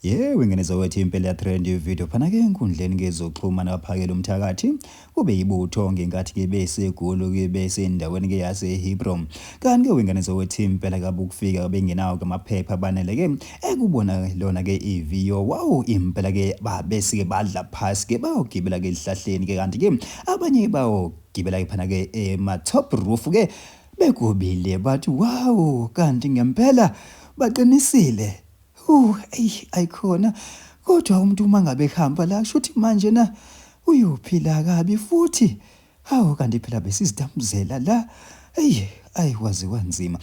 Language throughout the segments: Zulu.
Yebo, ingenezo wethu impela ya trend video phana ke enkundleni ngezoxhumana waphakela umthakathi kube yibutho ngenkathi ke besegulu ke besendaweni ke yase Hebron kanti ke wingenezo wethu impela kabe ukufika bengenawo ke amaphepha banele ke ekubona lona ke iviyo wow impela ke babesike badla phasi ke bayogibela ke elihlahleni ke kanti ke abanye bawo gibela ke phana ke ema top roof ke bekubile bathi wow kanti ngempela baqinisile ayikhona kodwa umuntu uma ngabe ehamba la shuthi manje na uyophila kabi futhi hawo kanti phela besizidamuzela la ayikwazi kwanzima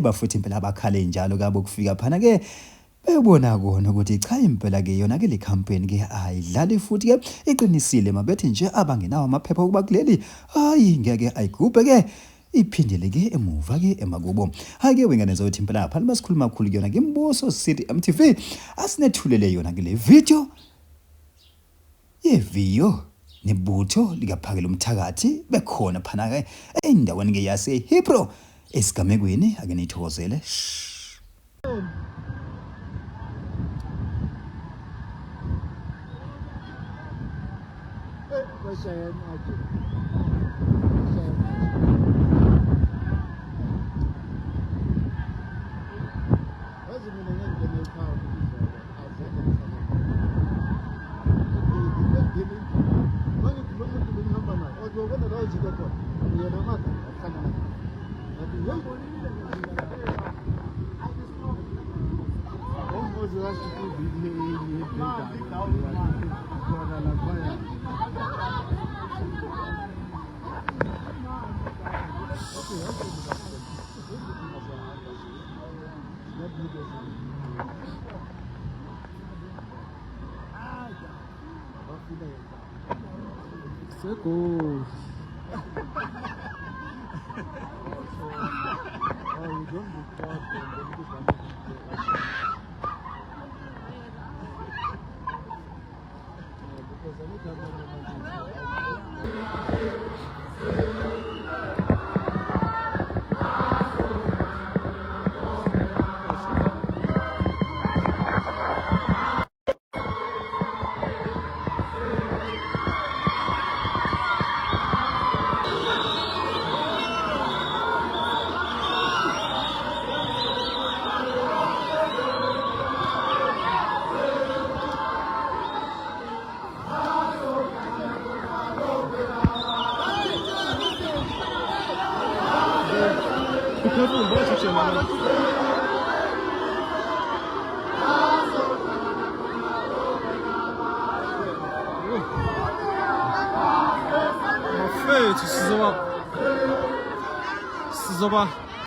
bafuthi impela abakhale njalo kabe ukufika phana ke bebona kona ukuthi cha impela ke yona ke le campaign ke ayidlali futhi ke iqinisile mabethi nje abangenawo amaphepha okuba kuleli ngeke ayigubhe ke iphindele ke emuva ke emakubo hake wengenezo uthi impela lapha masikhuluma kakhulu kuyona ke Mbuso City MTV asinethulele yona ke le video yeviyo nebutho likaphakela umthakathi bekhona phana ke endaweni ke yase Hebron esigamekweni ake nithokozele Circles. Feito, Sizoba.